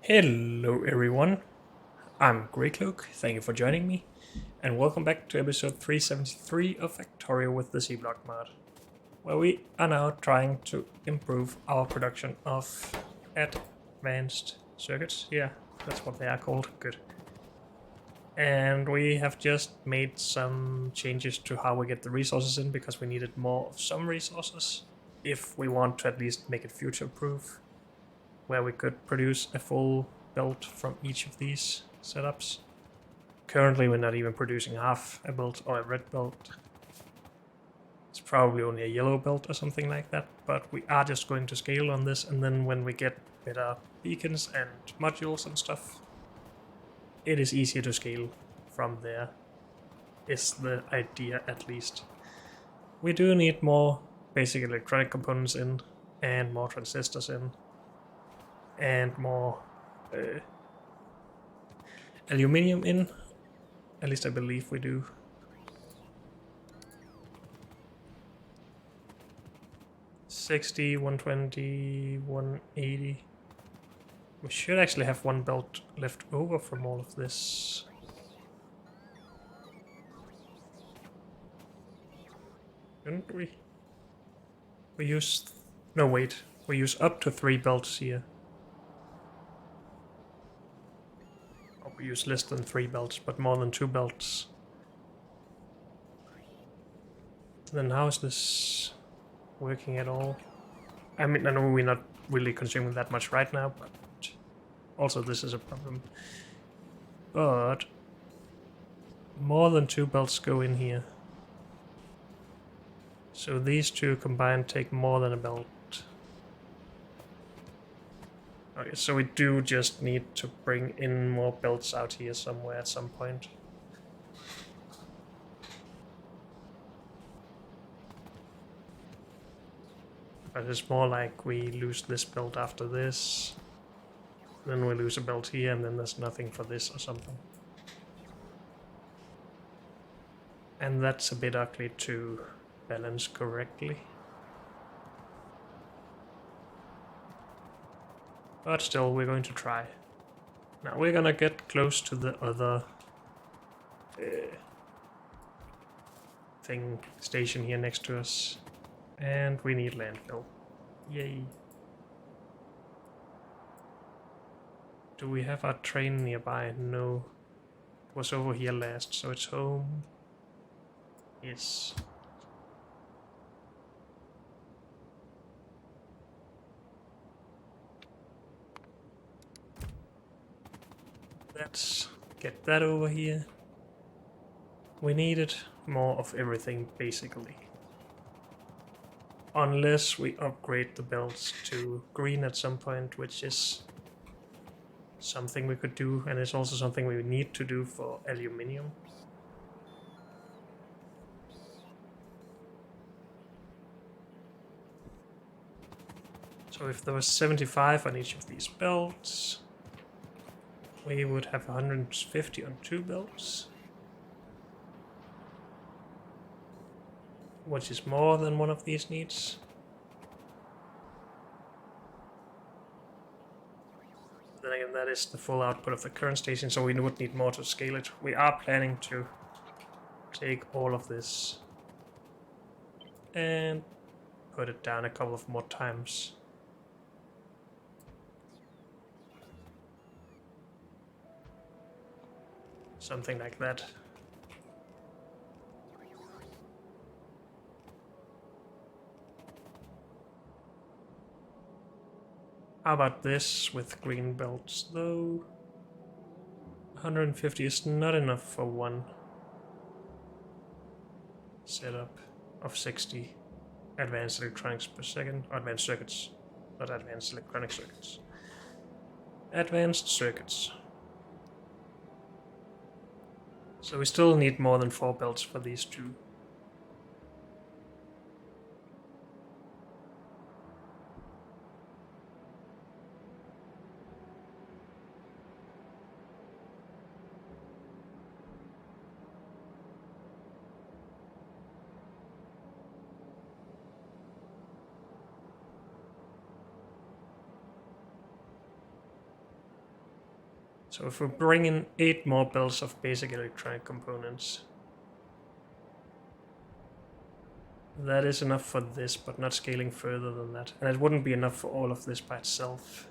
Hello everyone, I'm Greycloak, thank you for joining me, and welcome back to episode 373 of Factorio with the C-Block mod, where we are now trying to improve our production of advanced circuits. Yeah, that's what they are called, good. And we have just made some changes to how we get the resources in, because we needed more of some resources, if we want to at least make it future-proof, where we could produce a full build from each of these setups. Currently, we're not even producing half a build or a red build. It's probably only a yellow build or something like that, but we are just going to scale on this, and then when we get better beacons and modules and stuff, it is easier to scale from there, is the idea at least. We do need more basic electronic components in, and more transistors in, and more aluminium in. At least I believe we do. 60, 120, 180. We should actually have one belt left over from all of this. Shouldn't we? We use... No, wait. We use up to 3 belts here. Or we use less than 3 belts, but more than 2 belts. Then how is this working at all? I mean, I know we're not really consuming that much right now, but also this is a problem. But more than 2 belts go in here. So these two combined take more than a belt. Okay, so we do just need to bring in more belts out here somewhere at some point. But it's more like we lose this belt after this. Then we lose a belt here, and then there's nothing for this or something. And that's a bit ugly to balance correctly. But still, we're going to try. Now we're gonna get close to the other station here next to us. And we need landfill. Yay. Do we have our train nearby? No. It was over here last, so it's home. Yes. Let's get that over here. We needed more of everything, basically. Unless we upgrade the belts to green at some point, which is something we could do, and it's also something we need to do for aluminium. So if there was 75 on each of these belts, we would have 150 on 2 belts, which is more than one of these needs. Then again, that is the full output of the current station, so we would need more to scale it. We are planning to take all of this and put it down a couple of more times. Something like that. How about this with green belts, though? 150 is not enough for one setup of 60 advanced electronics per second. Advanced circuits, not advanced electronic circuits. Advanced circuits. So we still need more than 4 belts for these two. So if we bring in 8 more belts of basic electronic components, that is enough for this, but not scaling further than that. And it wouldn't be enough for all of this by itself.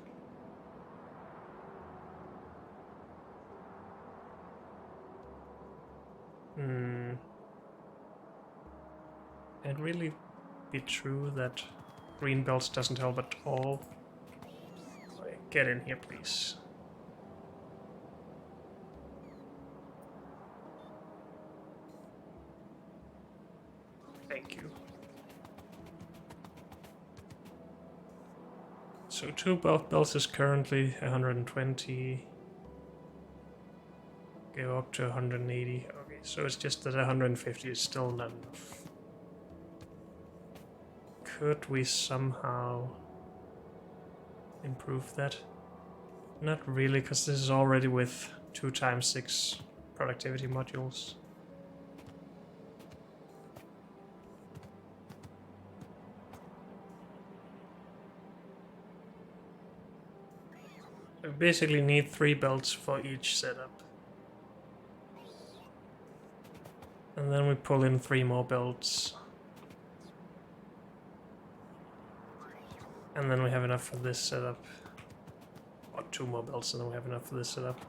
It'd really be true that green belts doesn't help at all. Get in here, please. Thank you. So 2 belts is currently 120. Go up to 180. Okay, so it's just that 150 is still not enough. Could we somehow improve that? Not really, because this is already with 2 times 6 productivity modules. We basically need 3 belts for each setup. And then we pull in 3 more belts. And then we have enough for this setup. Or 2 more belts and then we have enough for this setup.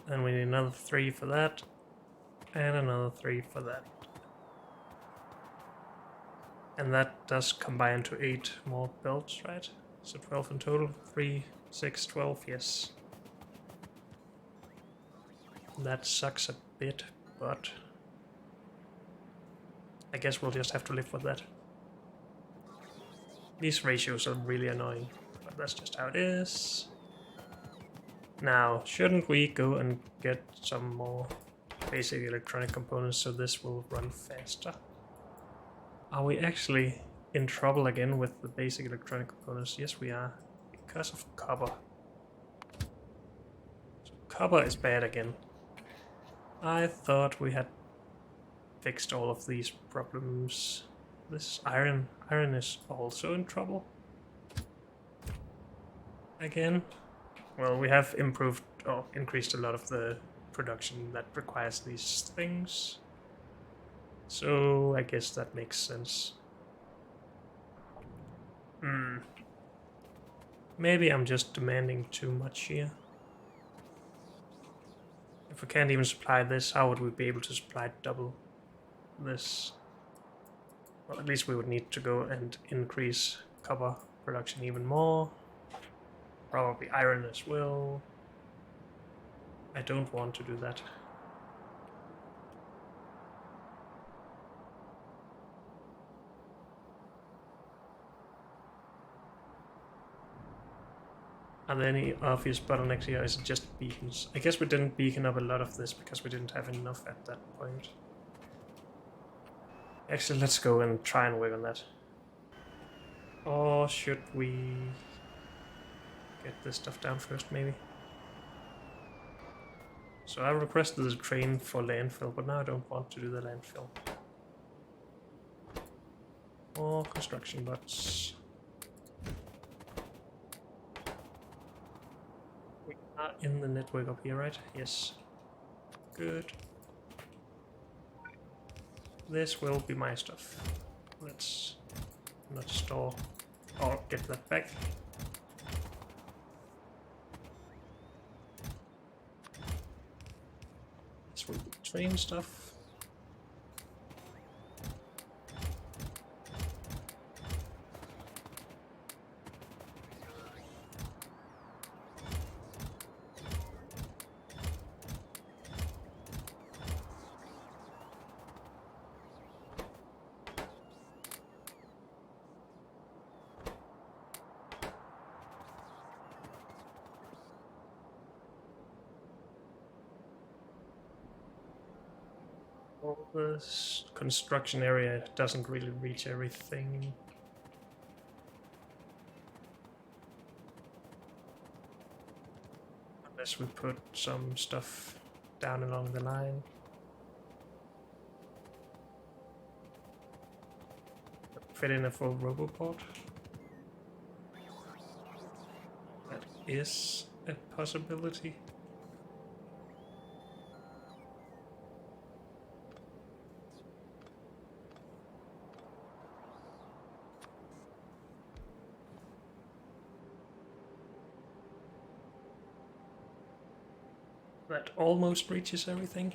Then we need another 3 for that. And another 3 for that. And that does combine to 8 more belts, right? So 12 in total. 3, 6, 12, yes. That sucks a bit, but I guess we'll just have to live with that. These ratios are really annoying, but that's just how it is. Now, shouldn't we go and get some more basic electronic components so this will run faster? Are we actually in trouble again with the basic electronic components? Yes, we are, because of copper. So copper is bad again. I thought we had fixed all of these problems. This iron is also in trouble. Again. Well, we have improved or increased a lot of the production that requires these things. So I guess that makes sense. Maybe I'm just demanding too much here. If we can't even supply this, how would we be able to supply double this? Well, at least we would need to go and increase copper production even more. Probably iron as well. I don't want to do that. Are there any obvious bottlenecks here? Is it just beacons? I guess we didn't beacon up a lot of this because we didn't have enough at that point. Actually, let's go and try and work on that. Or should we get this stuff down first, maybe? So I requested a train for landfill, but now I don't want to do the landfill. Or construction bots. We are in the network up here, right? Yes. Good. This will be my stuff. Let's not store or get that back. This will be train stuff. This construction area doesn't really reach everything. Unless we put some stuff down along the line. Fit in a full roboport. That is a possibility? That almost reaches everything.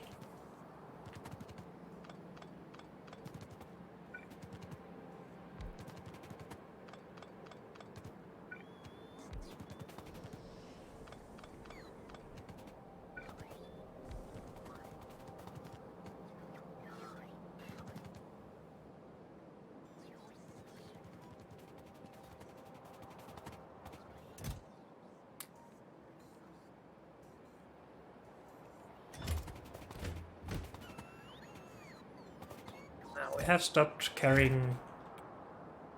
Now we have stopped carrying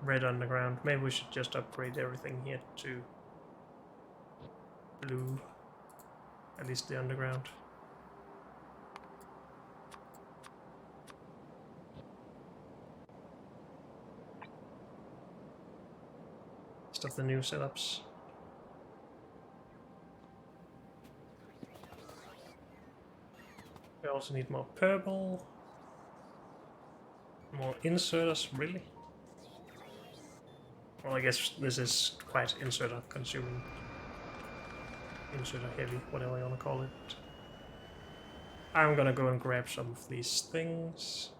red underground. Maybe we should just upgrade everything here to blue, at least the underground. Of the new setups. We also need more purple. More inserters, really? Well, I guess this is quite inserter consuming. Inserter heavy, whatever you want to call it. I'm gonna go and grab some of these things.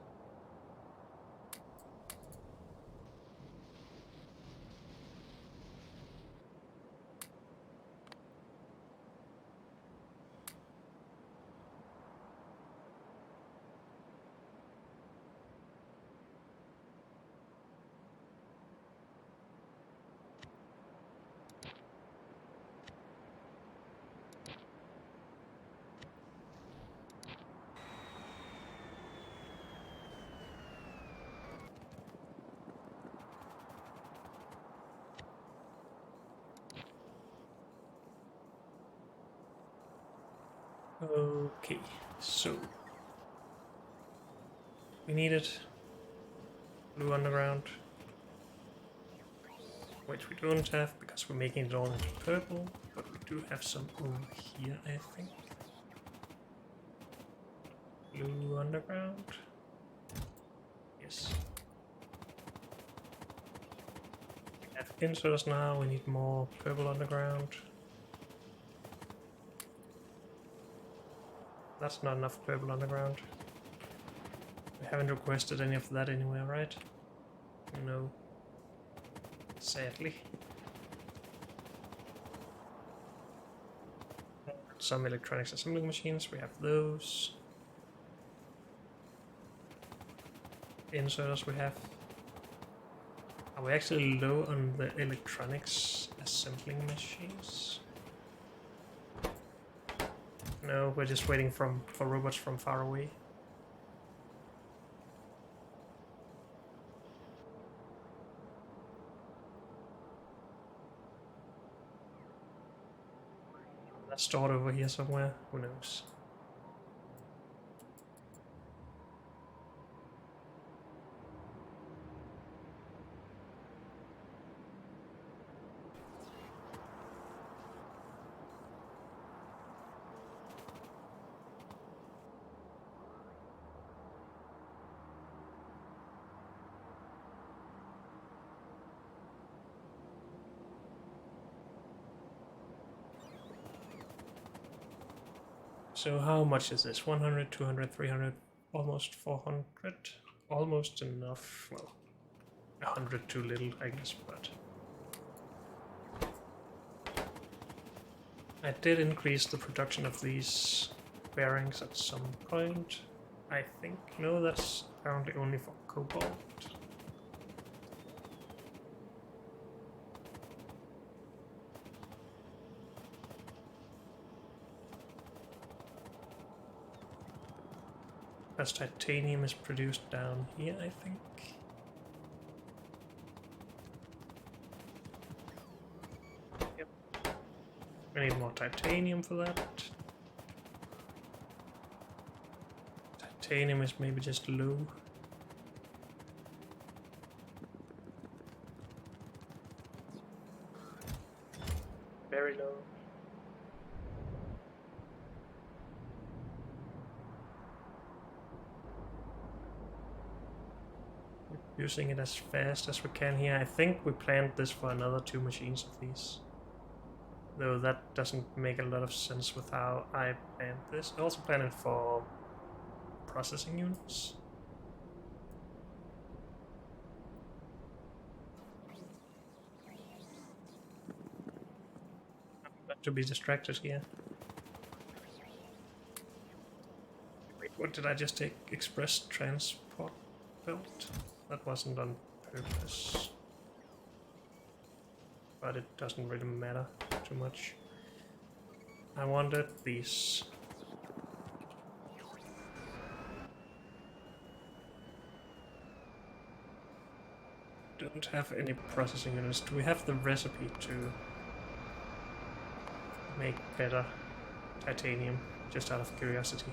Okay, so we needed blue underground, which we don't have because we're making it all into purple, but we do have some over here, I think. Blue underground. Yes. We have inserters now, we need more purple underground. That's not enough purple underground. We haven't requested any of that anywhere, right? No. Sadly. Some electronics assembling machines, we have those. Inserters we have. Are we actually low on the electronics assembling machines? No, we're just waiting for robots from far away. That's stored over here somewhere, who knows. So how much is this? 100, 200, 300, almost 400? Almost enough. Well, 100 too little, I guess, but... I did increase the production of these bearings at some point, I think. No, that's apparently only for cobalt. As titanium is produced down here, I think. Yep. We need more titanium for that. Titanium is maybe just low. Very low. using it as fast as we can here. I think we planned this for another 2 machines of these. Though that doesn't make a lot of sense with how I planned this. I also planned it for processing units. Not to be distracted here. Wait, what did I just take? Express transport belt? That wasn't on purpose. But it doesn't really matter too much. I wanted these. Don't have any processing units. Do we have the recipe to make better titanium? Just out of curiosity.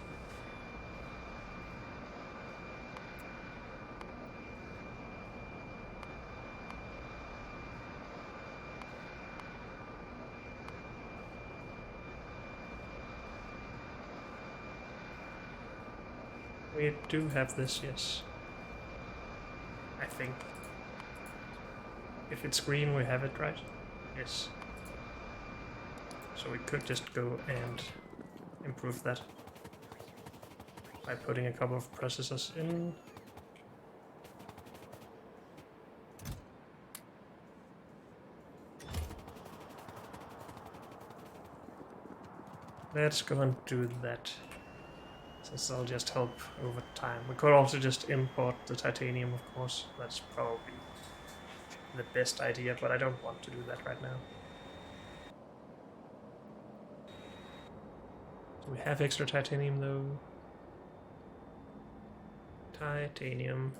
We do have this, yes. I think. If it's green, we have it, right? Yes. So we could just go and improve that by putting a couple of processors in. Let's go and do that, since that'll just help over time. We could also just import the titanium, of course. That's probably the best idea, but I don't want to do that right now. Do we have extra titanium though? Titanium.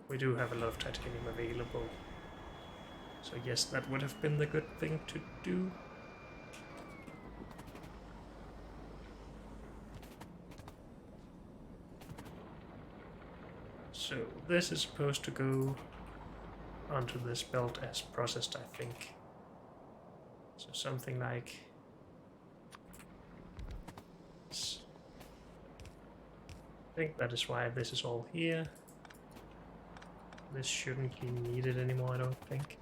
We do have a lot of titanium available. So yes, that would have been the good thing to do. So this is supposed to go onto this belt as processed, I think. So something like this. I think that is why this is all here. This shouldn't be needed anymore, I don't think.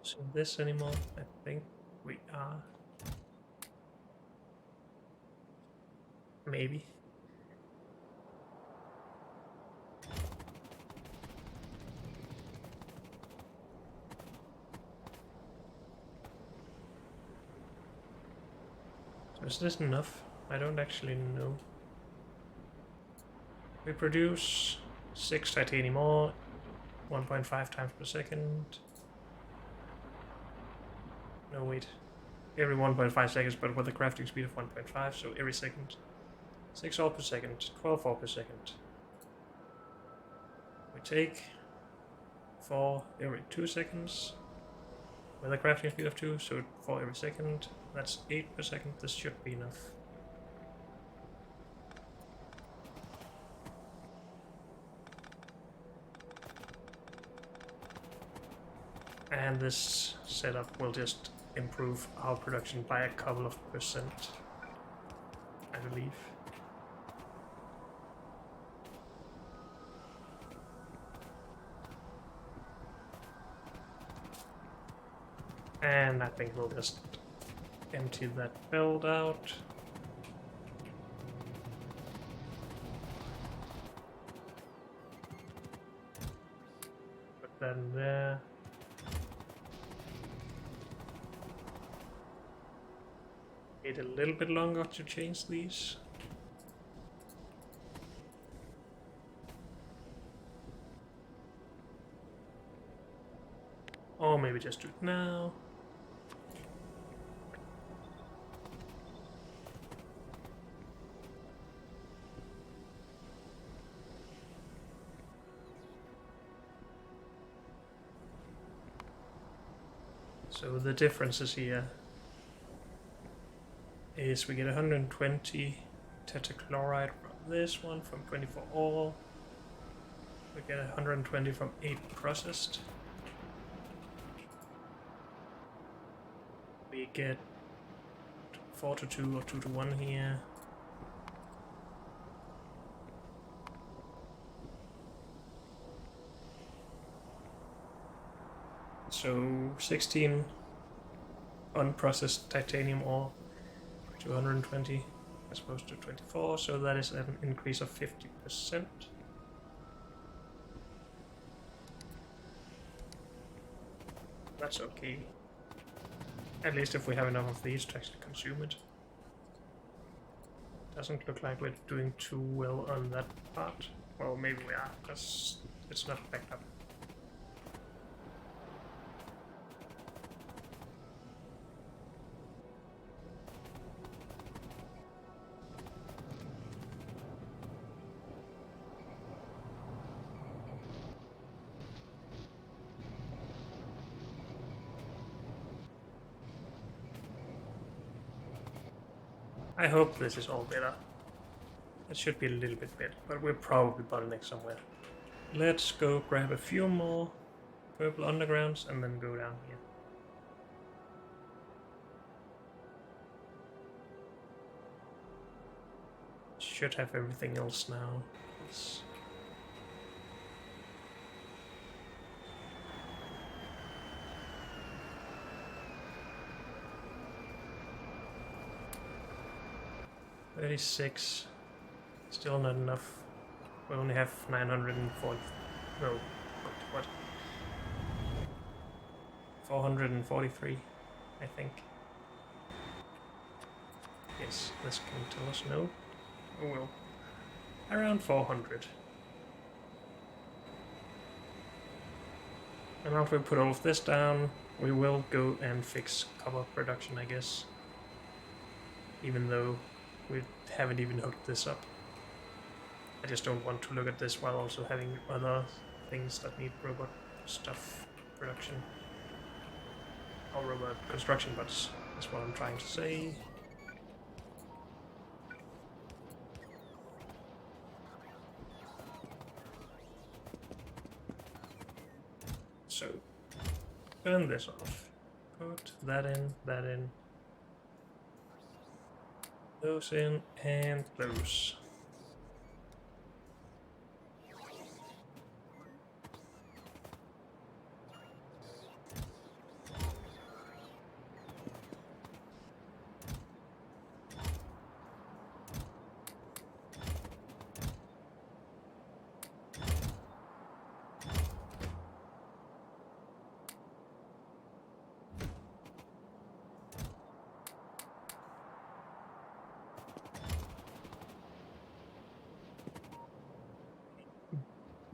So this anymore? I think we are. Maybe. So is this enough? I don't actually know. We produce 6 titanium ore, 1.5 times per second. No, wait. Every 1.5 seconds, but with a crafting speed of 1.5, so every second. 6 ore per second, 12 ore per second. We take 4 every 2 seconds. With a crafting speed of 2, so 4 every second. That's 8 per second. This should be enough. And this setup will just improve our production by a couple of percent, I believe. And I think we'll just empty that belt out. Put that in there. Wait a little bit longer to change these. Or maybe just do it now. So the differences here is we get 120 tetrachloride from this one, from 24 all. We get 120 from 8 processed. We get 4 to 2 or 2 to 1 here. So 16 unprocessed titanium ore to 120 as opposed to 24, so that is an increase of 50%. That's okay. At least if we have enough of these to actually consume it. Doesn't look like we're doing too well on that part. Well, maybe we are, because it's not backed up. I hope this is all better. It should be a little bit better, but we're probably bottleneck somewhere. Let's go grab a few more purple undergrounds and then go down here. Should have everything else now. Yes. $36. Still not enough. We only have 940. No, what? 443, I think. Yes, this can tell us no. Oh well. Around 400. And after we put all of this down, we will go and fix copper production, I guess. Even though we haven't even hooked this up. I just don't want to look at this while also having other things that need robot stuff production. Or robot construction bots, that's what I'm trying to say. So, turn this off. Put that in, those in, and those.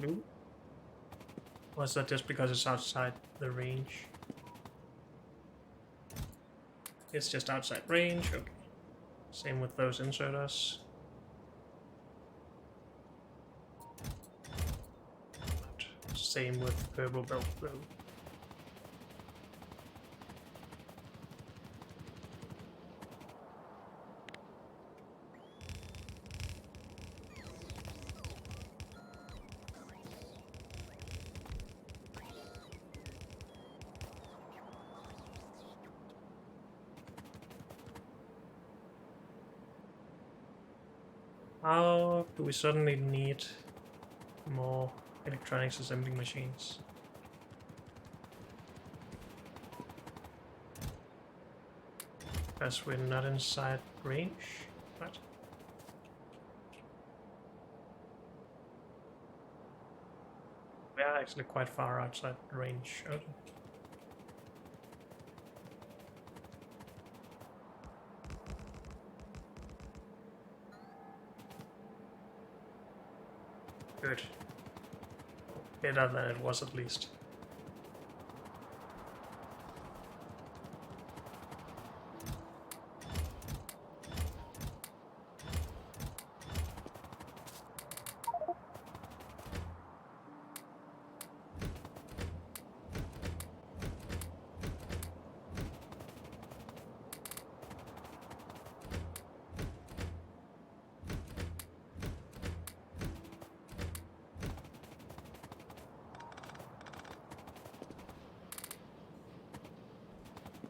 Nope. Was that just because it's outside the range? It's just outside range, okay. Same with those inserters. Same with purple belt though. How do we suddenly need more electronics assembling machines? Because we're not inside range? What? We are actually quite far outside range. Okay. Good. Better than it was at least.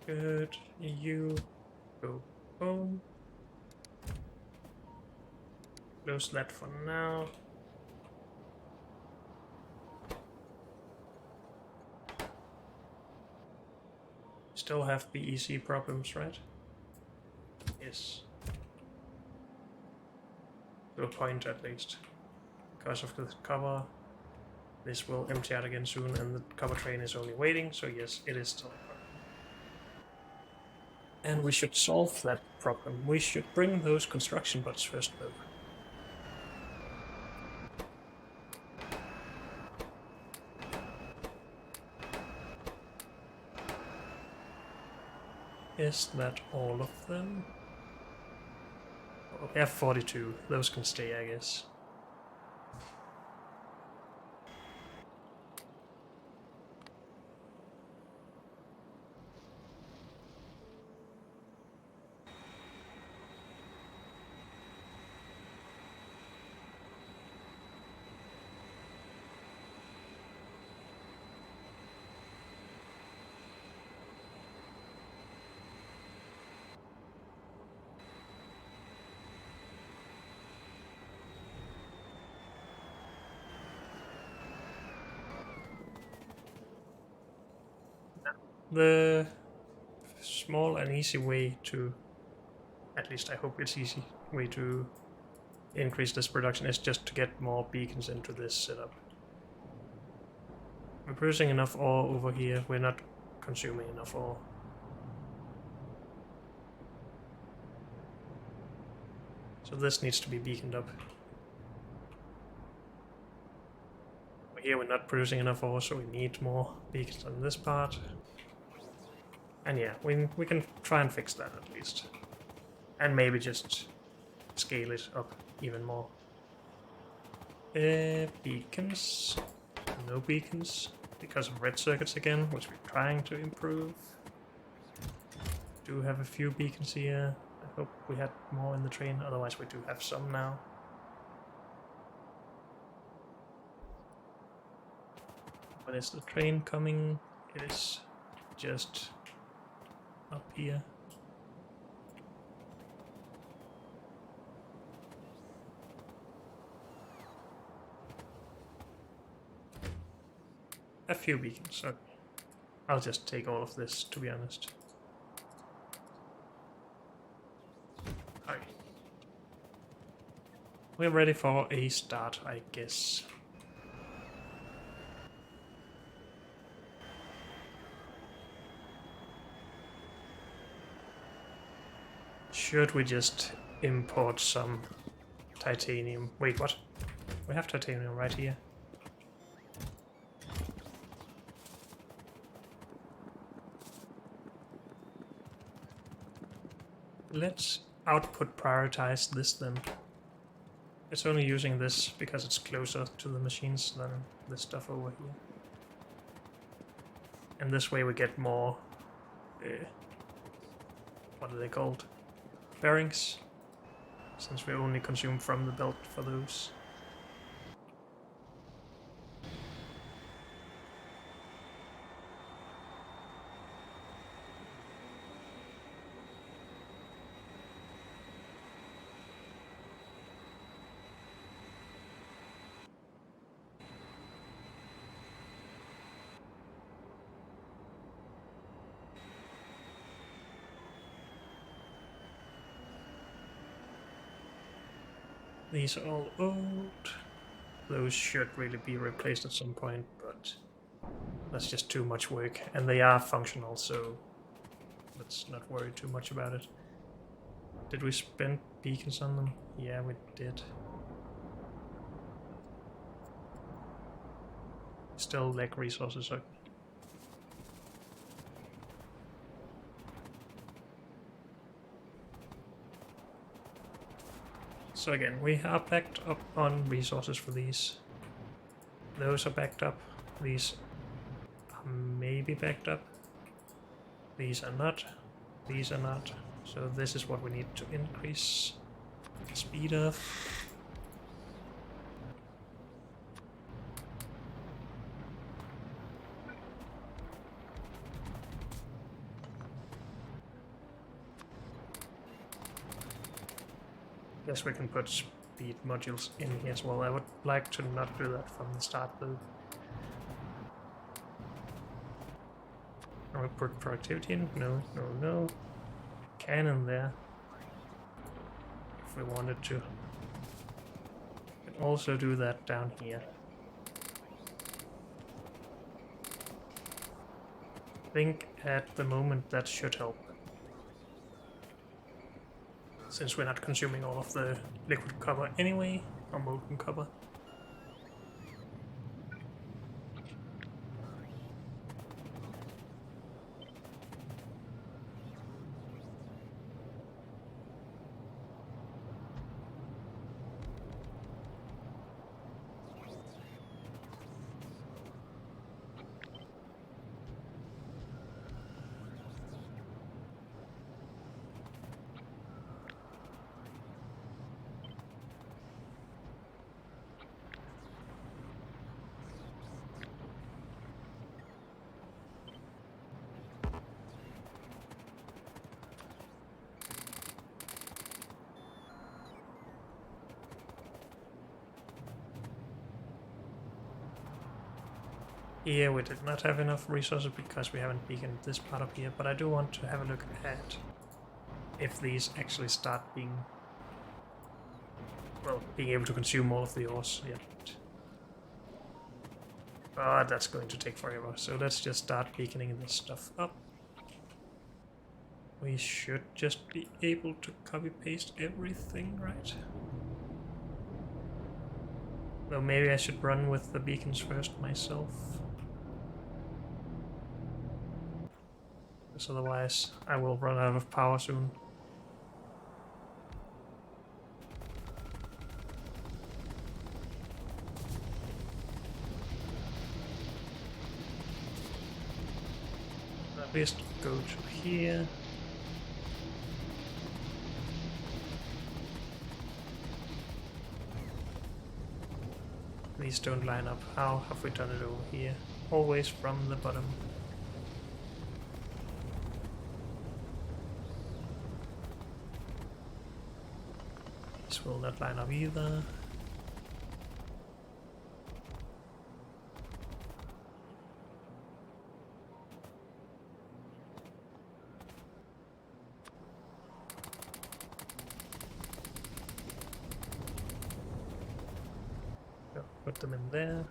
Good. You go home. Close that for now. Still have BEC problems, right? Yes. To a point at least. Because of the cover. This will empty out again soon, and the cover train is only waiting, so yes, it is still a problem. And we should solve that problem. We should bring those construction bots first, though. Is that all of them? Oh, we have 42. Those can stay, I guess. The small and easy way to, at least I hope it's easy, way to increase this production is just to get more beacons into this setup. We're producing enough ore over here, we're not consuming enough ore. So this needs to be beaconed up. Over here we're not producing enough ore, so we need more beacons on this part. And yeah, we can try and fix that at least. And maybe just scale it up even more. Beacons. No beacons. Because of red circuits again, which we're trying to improve. Do have a few beacons here. I hope we had more in the train, otherwise we do have some now. When is the train coming? It is just up here. A few beacons, so I'll just take all of this, to be honest. Alright. We're ready for a start, I guess. Should we just import some titanium? Wait, what? We have titanium right here. Let's output prioritize this then. It's only using this because it's closer to the machines than this stuff over here. And this way we get more... what are they called? Bearings. Since we only consume from the belt for those. These are all old. Those should really be replaced at some point, but that's just too much work. And they are functional, so let's not worry too much about it. Did we spend beacons on them? Yeah, we did. Still lack resources. Okay. So again, we are backed up on resources for these. Those are backed up. These are maybe backed up. These are not. These are not. So this is what we need to increase the speed of. Guess we can put speed modules in here as well. I would like to not do that from the start though. And we put productivity in? No, no, no. Cannon there. If we wanted to. We can also do that down here. I think at the moment that should help. Since we're not consuming all of the liquid copper anyway, or molten copper. Here we did not have enough resources because we haven't beaconed this part up here, but I do want to have a look at if these actually start being, well, being able to consume all of the ores yet. But that's going to take forever, so let's just start beaconing this stuff up. We should just be able to copy paste everything, right? Though maybe I should run with the beacons first myself. Because otherwise I will run out of power soon. At least go to here. These don't line up. How have we done it over here? Always from the bottom. This will not line up either. Put them in there.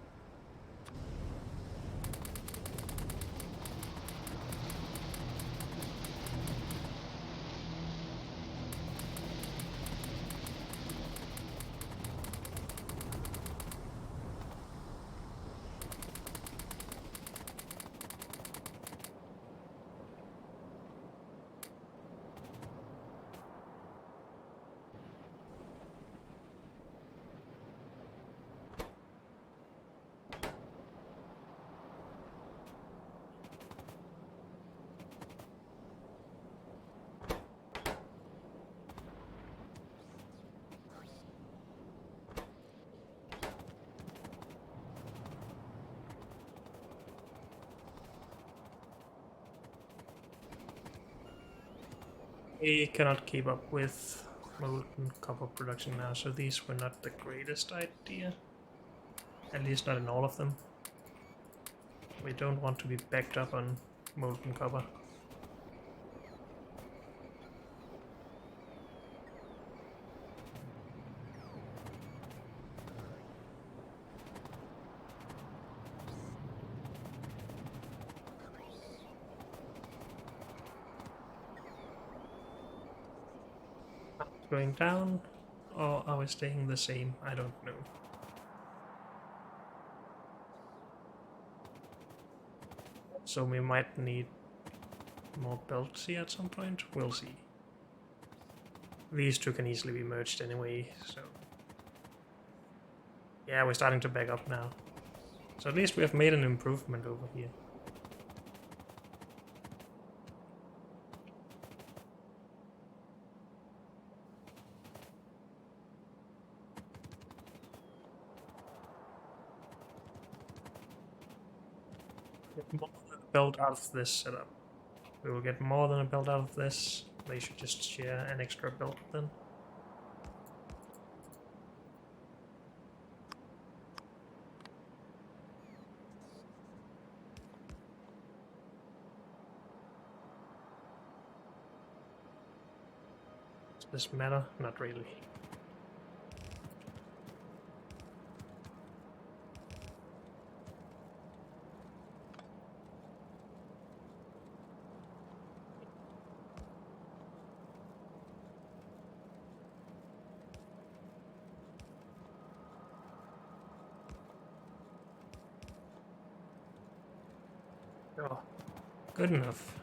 We cannot keep up with molten copper production now, so these were not the greatest idea. At least not in all of them. We don't want to be backed up on molten copper. Going down, or are we staying the same? I don't know. So we might need more belts here at some point. We'll see. These two can easily be merged anyway, so... Yeah, we're starting to back up now. So at least we have made an improvement over here. More than a belt out of this setup. We will get more than a belt out of this. They should just share an extra belt then. Does this matter? Not really. Oh, good enough.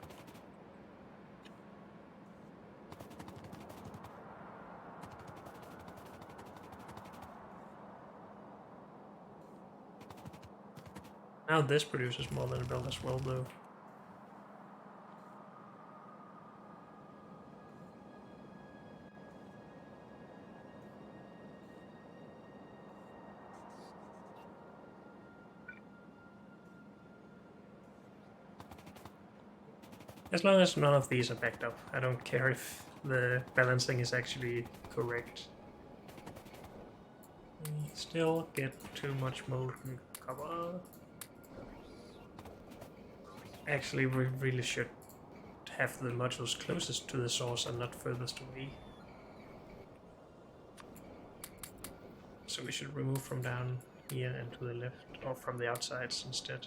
Now this produces more than a build as well, though. As long as none of these are backed up, I don't care if the balancing is actually correct. We still get too much molten copper. Actually, we really should have the modules closest to the source and not furthest away. So we should remove from down here and to the left, or from the outsides instead.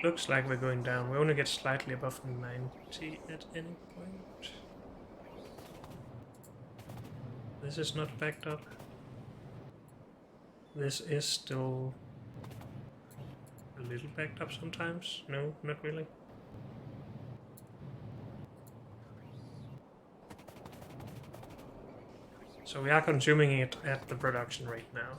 Looks like we're going down. We only get slightly above 90 at any point. This is not backed up. This is still a little backed up sometimes. No, not really. So we are consuming it at the production rate now.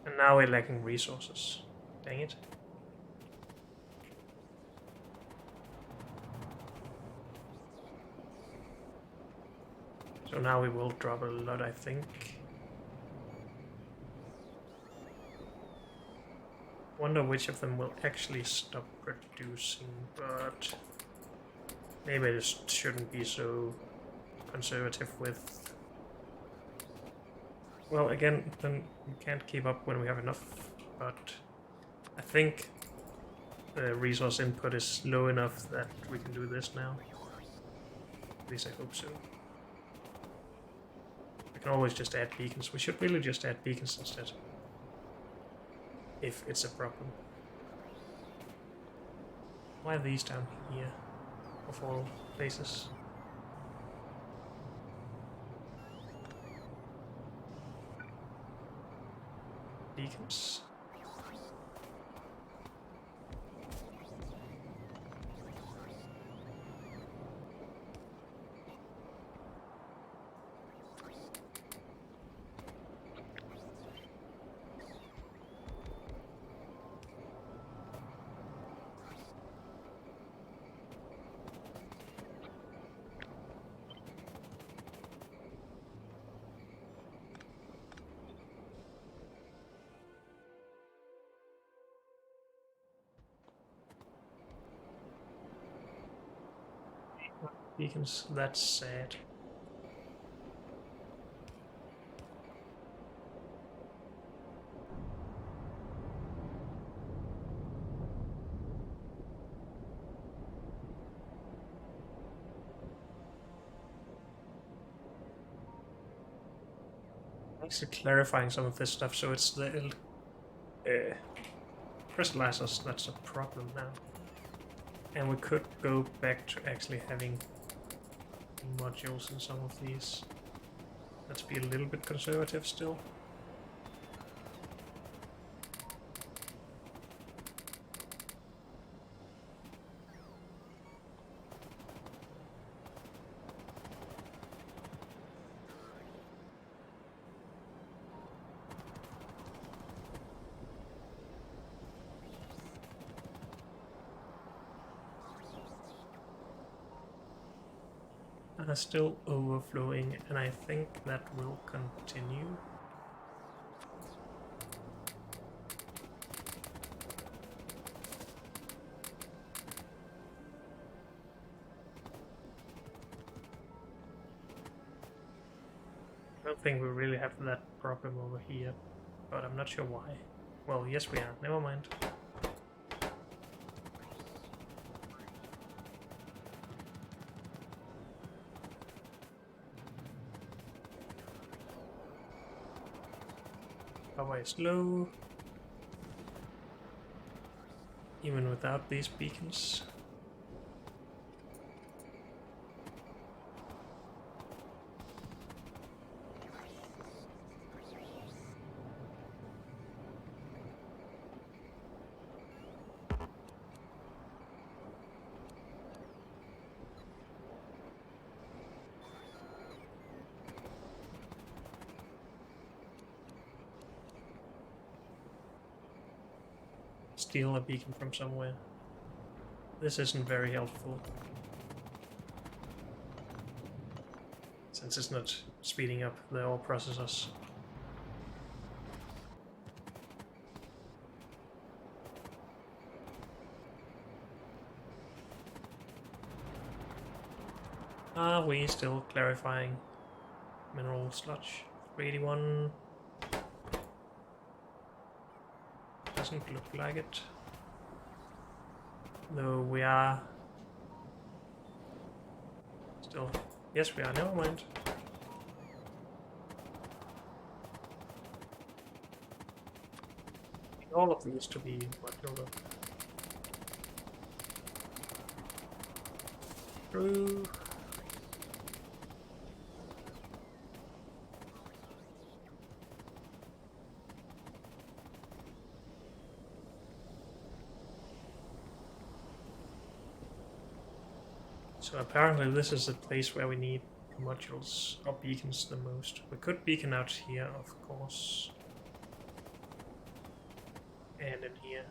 And now we're lacking resources. Dang it. So now we will drop a lot, I think. Wonder which of them will actually stop producing, but maybe I just shouldn't be so conservative with... Well, again, then we can't keep up when we have enough, but I think the resource input is low enough that we can do this now. At least I hope so. We can always just add beacons. We should really just add beacons instead. If it's a problem. Why are these down here? Of all places. Beacons. Beacons, that's sad. Thanks for clarifying some of this stuff, so it's the crystallizers that's a problem now. And we could go back to actually having modules in some of these. Let's be a little bit conservative still. are still overflowing, and I think that will continue. I don't think we really have that problem over here, but I'm not sure why. Well, yes we are, never mind. Power is low, even without these beacons. Steal a beacon from somewhere. This isn't very helpful, since it's not speeding up the ore processors. Are we still clarifying mineral sludge? 381. Doesn't look like it. Though we are still. Yes, we are, never mind. All of these to be modular. True. So apparently this is the place where we need modules or beacons the most. We could beacon out here, of course. And in here.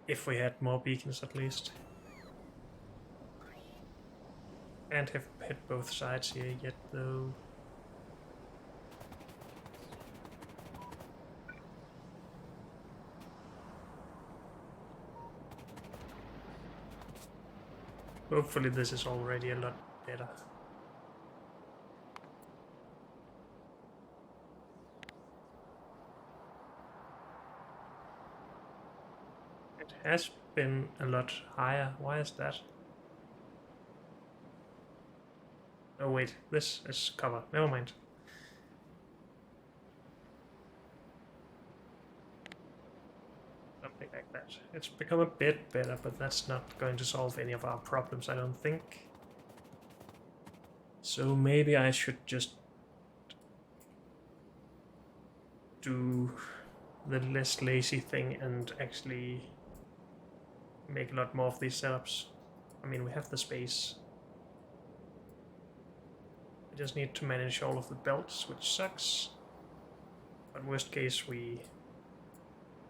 If we had more beacons at least. Can't have hit both sides here yet though. Hopefully this is already a lot better. It has been a lot higher. Why is that? Oh wait, this is cover. Never mind. Something like that. It's become a bit better, but that's not going to solve any of our problems, I don't think. So maybe I should just do the less lazy thing and actually make a lot more of these setups. I mean, we have the space. We just need to manage all of the belts, which sucks. But worst case, we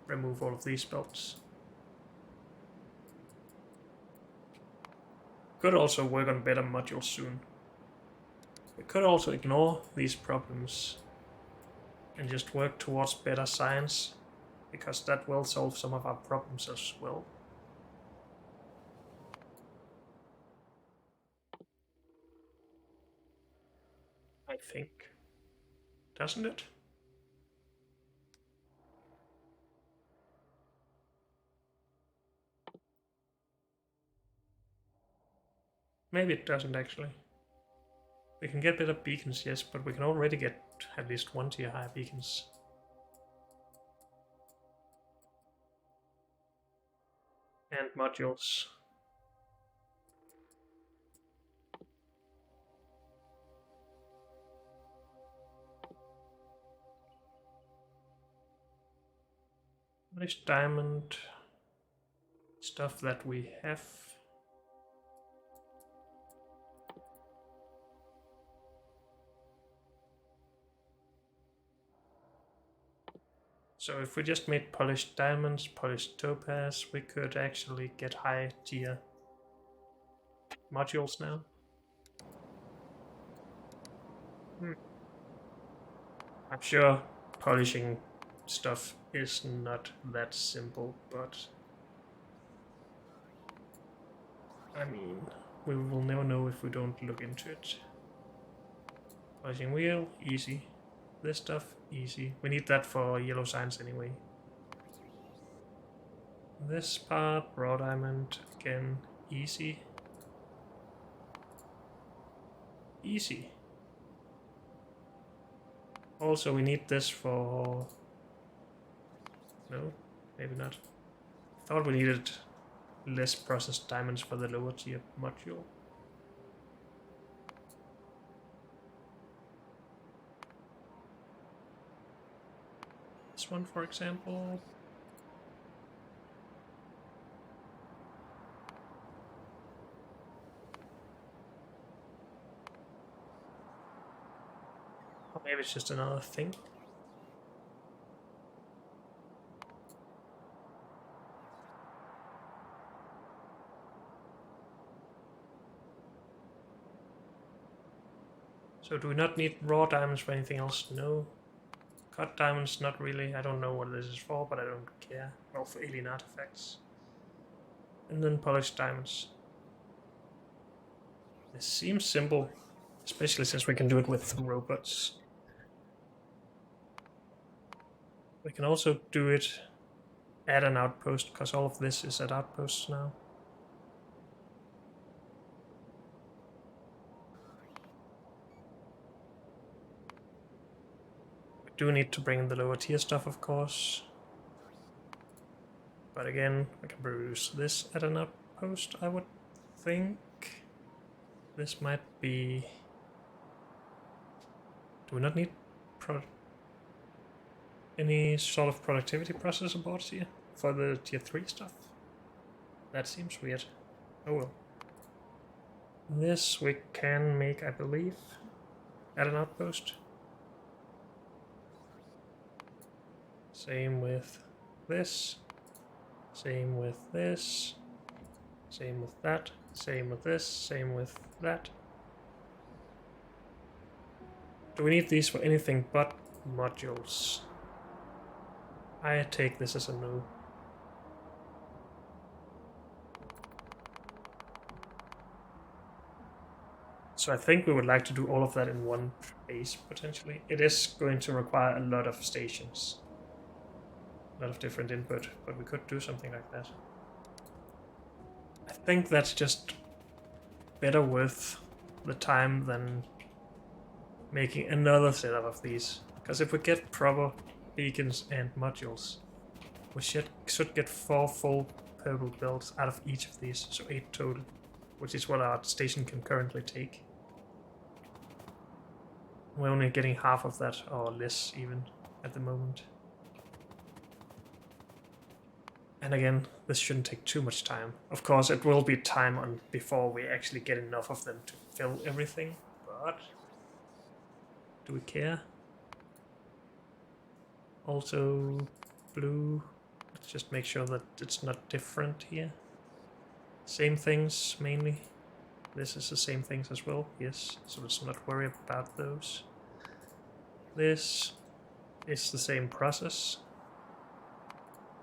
remove all of these belts. Could also work on better modules soon. We could also ignore these problems and just work towards better science, because that will solve some of our problems as well. I think. Doesn't it? Maybe it doesn't actually. We can get better beacons, yes, but we can already get at least 1 tier higher beacons. And modules. Nice diamond stuff that we have. So if we just made polished diamonds, polished topaz, we could actually get high tier modules now. I'm sure polishing stuff is not that simple, but I mean, we will never know if we don't look into it. Polishing wheel, easy. This stuff, easy. We need that for yellow signs anyway. This part, raw diamond, again, easy. Easy. Also, we need this for... No, maybe not. Thought we needed less processed diamonds for the lower tier module. This one, for example. Or maybe it's just another thing. So do we not need raw diamonds for anything else? No. Cut diamonds, not really. I don't know what this is for, but I don't care. Well, for alien artifacts. And then polished diamonds. This seems simple, especially since we can do it with some robots. We can also do it at an outpost, because all of this is at outposts now. We do need to bring in the lower tier stuff, of course. But again, we can produce this at an outpost, I would think. This might be... Do we not need any sort of productivity processor boards here for the tier 3 stuff? That seems weird. Oh well. This we can make, I believe, at an outpost. Same with this. Same with this. Same with that. Same with this. Same with that. Do we need these for anything but modules? I take this as a no. So I think we would like to do all of that in one base, potentially. It is going to require a lot of stations. A lot of different input, but we could do something like that. I think that's just better worth the time than making another setup of these. Because if we get proper beacons and modules, we should get 4 full purple builds out of each of these, so 8 total, which is what our station can currently take. We're only getting half of that, or less even, at the moment. And again, this shouldn't take too much time. Of course, it will be time on before we actually get enough of them to fill everything, but do we care? Also, blue. Let's just make sure that it's not different here. Same things, mainly. This is the same things as well, yes, so let's not worry about those. This is the same process.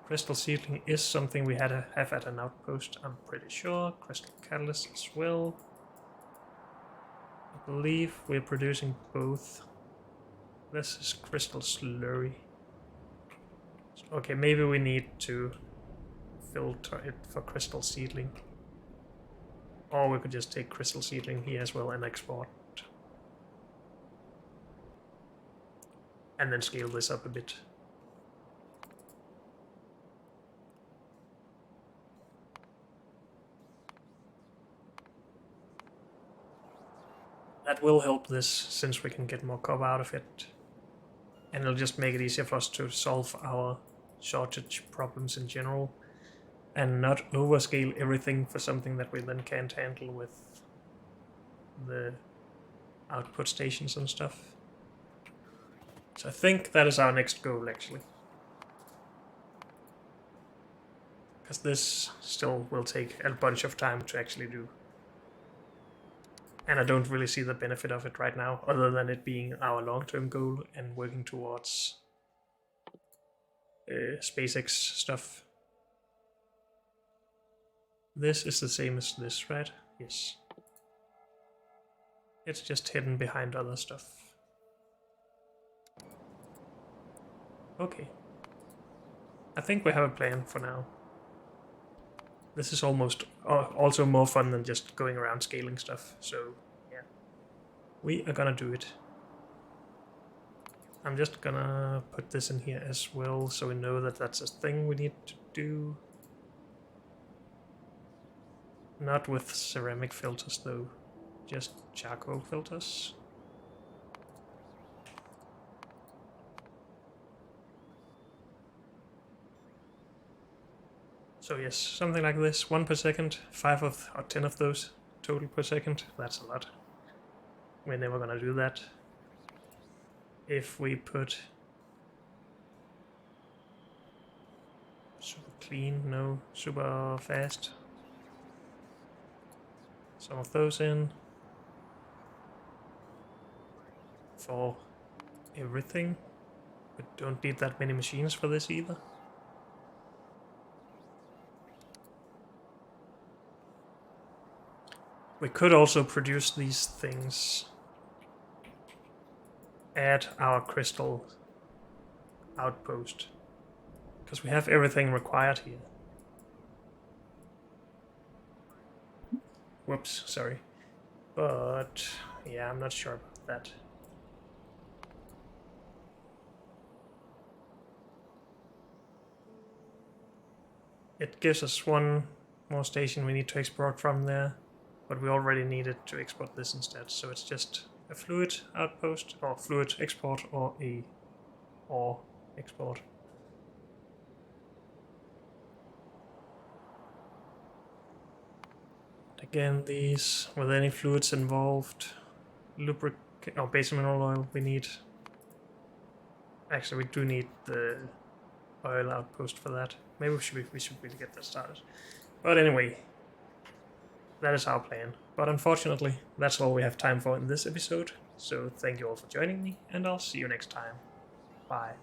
Crystal seedling is something we had to have at an outpost, I'm pretty sure. Crystal catalyst as well. I believe we're producing both. This is crystal slurry. Okay, maybe we need to filter it for crystal seedling. Or we could just take crystal seedling here as well and export. And then scale this up a bit. That will help this, since we can get more copper out of it. And it'll just make it easier for us to solve our shortage problems in general. And not overscale everything for something that we then can't handle with the output stations and stuff. So I think that is our next goal, actually. Because this still will take a bunch of time to actually do. And I don't really see the benefit of it right now, other than it being our long-term goal and working towards SpaceX stuff. This is the same as this, right? Yes. It's just hidden behind other stuff. Okay. I think we have a plan for now. This is almost also more fun than just going around scaling stuff, so yeah. We are gonna do it. I'm just gonna put this in here as well, so we know that that's a thing we need to do. Not with ceramic filters though, just charcoal filters. So yes, something like this, 1 per second, 5 or 10 of those total per second. That's a lot. We're never gonna do that. If we put super clean, no, super fast, some of those in for everything. We don't need that many machines for this either. We could also produce these things at our crystal outpost, because we have everything required here. Whoops, sorry. But yeah, I'm not sure about that. It gives us one more station we need to export from there, but we already needed to export this instead, so it's just a fluid outpost, or fluid export, or a ore export. Again, these, with any fluids involved, lubricant or base mineral oil we need. Actually, we do need the oil outpost for that. Maybe we should really get that started. But anyway, that is our plan. But unfortunately, that's all we have time for in this episode. So thank you all for joining me, and I'll see you next time. Bye.